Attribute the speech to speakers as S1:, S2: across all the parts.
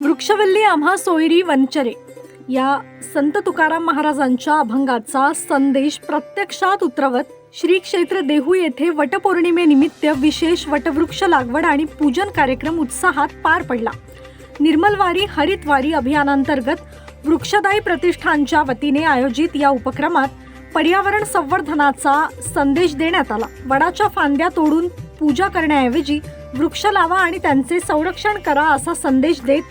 S1: वृक्षवल्ली आम्हा सोयरी वंचरे या संत तुकाराम महाराजांच्या अभंगाचा संदेश प्रत्यक्षात उतरवत श्री क्षेत्र देहू येथे वटपौर्णिमेनिमित्त विशेष वटवृक्ष लागवड आणि पूजन कार्यक्रम उत्साहात पार पडला। निर्मलवारी हरितवारी अभियानांतर्गत वृक्षदायी प्रतिष्ठानच्या वतीने आयोजित या उपक्रमात पर्यावरण संवर्धनाचा संदेश देण्यात आला। वडाच्या फांद्या तोडून पूजा करण्याऐवजी वृक्ष लावा आणि त्यांचे संरक्षण करा असा संदेश देत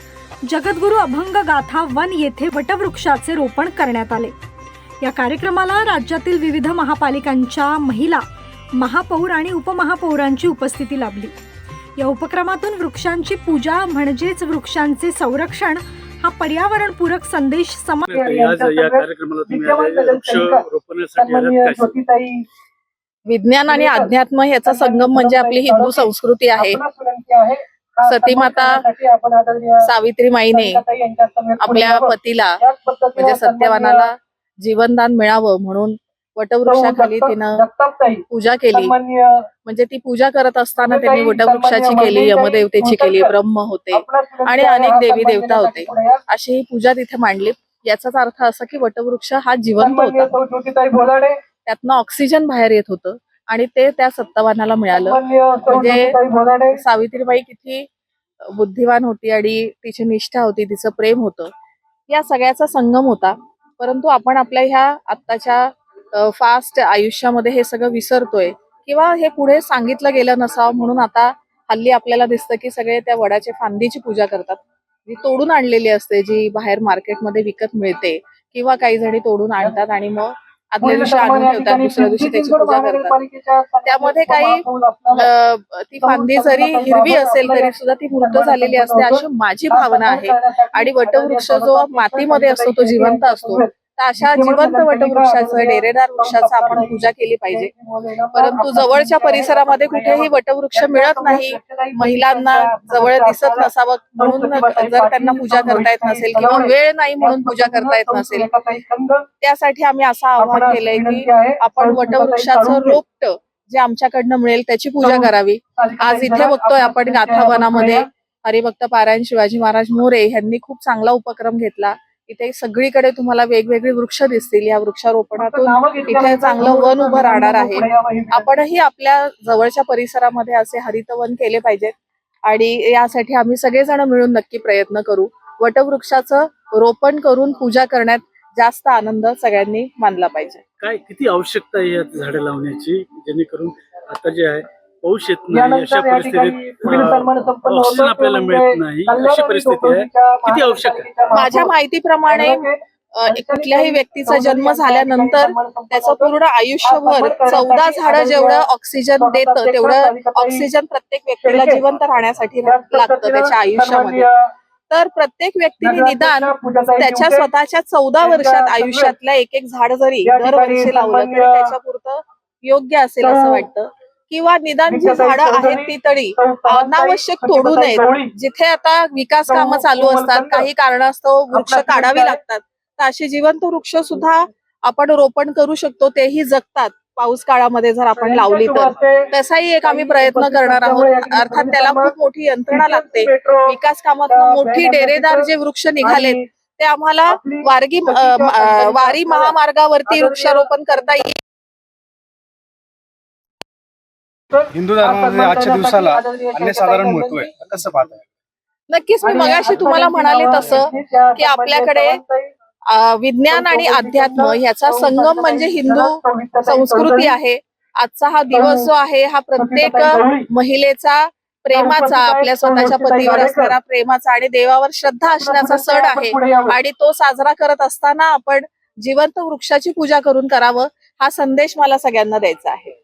S1: जगद्गुरु अभंग गाथा वन येथे वटवृक्षाचे रोपण करण्यात आले। या कार्यक्रमाला राज्यातील विविध महापालिकांच्या महिला, महापौर आणि उपमहापौरांची उपस्थिती लाभली। या उपक्रमातून वृक्षांची पूजा म्हणजेच वृक्षांचे संरक्षण हा पर्यावरणपूरक संदेश
S2: या कार्यक्रमाला तुम्ही वृक्ष रोपणासाठी आलात काय?
S3: विज्ञान आणि अध्यात्म याचा संगम म्हणजे आपली हिंदू संस्कृती आहे। सतीमाता सावित्रीमाईने आपल्या पतीला म्हणजे सत्यवानाला जीवनदान मिळावं म्हणून वटवृक्षाखाली तिनं पूजा केली। म्हणजे ती पूजा करत असताना त्यांनी वटवृक्षाची केली, यमदेवतेची केली, ब्रह्म होते आणि अनेक देवी देवता होते, अशी ही पूजा तिथे मांडली। याचाच अर्थ असा की वटवृक्ष हा जिवंत होता, त्यातनं ऑक्सिजन बाहेर येत होतं आणि ते त्या सत्तवानाला मिळालं। म्हणजे सावित्रीबाई किती बुद्धिवान होती आणि तिची निष्ठा होती, तिचं प्रेम होतं, या सगळ्याचा संगम होता। परंतु आपण आपल्या ह्या आत्ताच्या फास्ट आयुष्यामध्ये हे सगळं विसरतोय किंवा हे पुढे सांगितलं गेलं नसावं म्हणून आता हल्ली आपल्याला दिसतं की सगळे त्या वडाच्या फांदीची पूजा करतात, जी तोडून आणलेली असते, जी बाहेर मार्केटमध्ये विकत मिळते, किंवा काही जणी तोडून आणतात आणि मग आदल्या दिवशी आणून ठेवतात, दुसऱ्या दिवशी त्याची पूजा करतात। त्यामध्ये काही ती फांदी जरी हिरवी असेल तरी सुद्धा ती मृत झालेली असते अशी माझी भावना आहे। आणि वटवृक्ष जो मातीमध्ये असतो तो जिवंत असतो, तर अशा जिवंत वटवृक्षाचं, डेरेदार वृक्षाचं आपण पूजा केली पाहिजे। परंतु जवळच्या परिसरामध्ये कुठेही वटवृक्ष मिळत नाही, महिलांना जवळ दिसत नसावं म्हणून जर त्यांना पूजा करता येत नसेल किंवा वेळ नाही म्हणून पूजा करता येत नसेल, त्यासाठी आम्ही असं आवाहन केलंय की आपण वटवृक्षाचं रोपट जे आमच्याकडनं मिळेल त्याची पूजा करावी। आज इथे बघतोय आपण गाथा वनामध्ये हरिभक्त पारायण शिवाजी महाराज मोरे यांनी खूप चांगला उपक्रम घेतला। इथे सगळीकडे तुम्हाला वेगवेगळी वृक्ष दिसतील। या वृक्षारोपणातून इथे चांगलं वन उभं राहणार आहे। आपणही आपल्या जवळच्या परिसरामध्ये असे हरितवन केले पाहिजेत आणि यासाठी आम्ही सगळेजण मिळून नक्की प्रयत्न करू। वटवृक्षाचं रोपण करून पूजा करण्यात जास्त आनंद सगळ्यांनी मानला पाहिजे।
S2: काय किती आवश्यकता आहे या झाडं लावण्याची, जेणेकरून आता जे आहे पाऊस येत नाही, अशा परिस्थितीत ऑक्सिजन आपल्याला मिळत नाही, अशी परिस्थिती आहे, किती आवश्यक आहे?
S3: माझ्या माहितीप्रमाणे कुठल्याही व्यक्तीचा जन्म झाल्यानंतर त्याचं पूर्ण आयुष्यभर 14 झाडं जेवढं ऑक्सिजन देतं तेवढं ऑक्सिजन प्रत्येक व्यक्तीला जिवंत राहण्यासाठी लागतं त्याच्या आयुष्यामध्ये। तर प्रत्येक व्यक्तीने निदान त्याच्या स्वतःच्या 14 वर्षात आयुष्यातल्या एक झाड जरी दरवर्षी लावलं तरी त्याच्या पुरतं योग्य असेल असं वाटतं। किंवा निदान जी झाडं आहेत ती तरी अनावश्यक तोडू नयेत। जिथे आता विकास कामं चालू असतात, काही कारणास्तव वृक्ष काढावी लागतात, तर अशी जिवंत वृक्ष सुद्धा आपण रोपण करू शकतो, तेही जगतात पाऊस काळामध्ये जर आपण लावली तर। तसाही एक आम्ही प्रयत्न करणार आहोत। अर्थात त्याला खूप मोठी यंत्रणा लागते। विकास कामातून मोठी डेरेदार जे वृक्ष निघालेत ते आम्हाला वारी महामार्गावरती वृक्षारोपण करता येईल।
S4: हिंदू धर्मामध्ये आजच्या दिवसाला अनन्यसाधारण महत्व आहे, कसं पाहताय?
S3: नक्कीच मी मगाशी तुम्हाला म्हणाले तसं की आपल्याकडे विज्ञान आणि अध्यात्म याचा संगम म्हणजे हिंदू संस्कृती आहे। आजचा हा दिवस जो आहे हा प्रत्येक महिलेचा प्रेमाचा, आपल्या स्वतःच्या पतीवर असणारा प्रेमाचा आणि देवावर श्रद्धा असण्याचा सण आहे आणि तो साजरा करत असताना आपण जिवंत वृक्षाची पूजा करून करावं, हा संदेश मला सगळ्यांना द्यायचा आहे।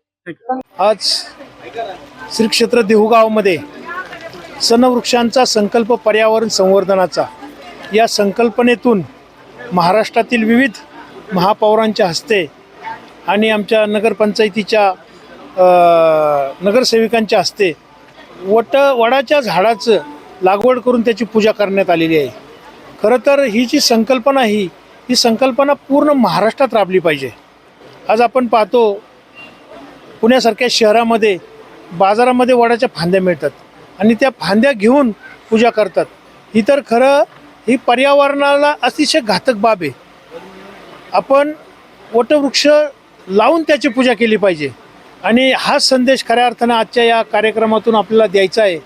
S5: आज श्री क्षेत्र देहू गावामध्ये सनवृक्षांचा संकल्प पर्यावरण संवर्धनाचा या संकल्पनेतून महाराष्ट्रातील विविध महापौरांच्या हस्ते आणि आमच्या नगरपंचायतीच्या नगरसेविकांच्या हस्ते वडाच्या झाडाचं लागवड करून त्याची पूजा करण्यात आलेली आहे। खरं तर ही जी संकल्पना ही संकल्पना पूर्ण महाराष्ट्रात राबली पाहिजे। आज आपण पाहतो पुण्यासारख्या शहरामध्ये बाजारामध्ये वडाच्या फांद्या मिळतात आणि त्या फांद्या घेऊन पूजा करतात। ही तर खरं ही पर्यावरणाला अतिशय घातक बाब आहे. आपण वटवृक्ष लावून त्याची पूजा केली पाहिजे आणि हा संदेश खऱ्या अर्थानं आजच्या या कार्यक्रमातून आपल्याला द्यायचा आहे.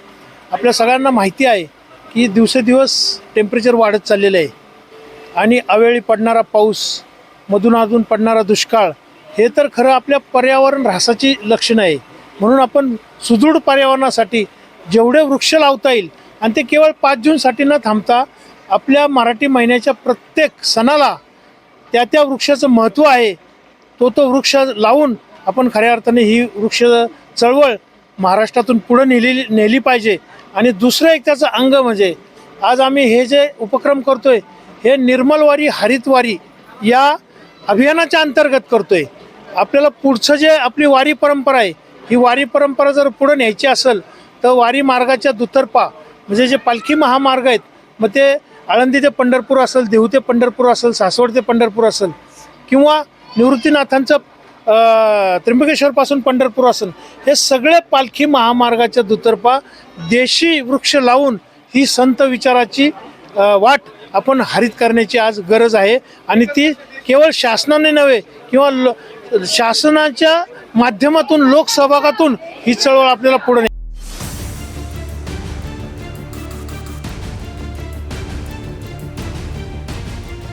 S5: आपल्या सगळ्यांना माहिती आहे की दिवसेदिवस टेम्परेचर वाढत चाललेलं आहे आणि अवेळी पडणारा पाऊस, मधून पडणारा दुष्काळ हे तर खरं आपल्या पर्यावरण ऱ्हासाची लक्षणं आहे. म्हणून आपण सुदृढ पर्यावरणासाठी जेवढे वृक्ष लावता येईल आणि ते केवळ 5 जूनसाठी न थांबता आपल्या मराठी महिन्याच्या प्रत्येक सणाला त्या वृक्षाचं महत्त्व आहे. तो वृक्ष लावून आपण खऱ्या अर्थाने ही वृक्ष चळवळ महाराष्ट्रातून पुढे नेली पाहिजे. आणि दुसरं एक त्याचं अंग म्हणजे आज आम्ही हे जे उपक्रम करतोय हे निर्मलवारी हरितवारी या अभियानाच्या अंतर्गत करतोय. आपल्याला पुढचं जे आपली वारी परंपरा आहे ही वारी परंपरा जर पुढे न्यायची असेल तर वारी मार्गाच्या दुतर्फा म्हणजे जे पालखी महामार्ग आहेत, मग ते आळंदी ते पंढरपूर असेल, देहू ते पंढरपूर असेल, सासवड ते पंढरपूर असेल किंवा निवृत्तीनाथांचं त्र्यंबकेश्वरपासून पंढरपूर असेल, हे सगळे पालखी महामार्गाच्या दुतर्फा देशी वृक्ष लावून ही संत विचाराची वाट आपण हरित करण्याची आज गरज आहे. आणि ती केवळ शासनाने नव्हे किंवा शासनाच्या माध्यमातून लोकसहभागातून ही चळवळ आपल्याला पुढे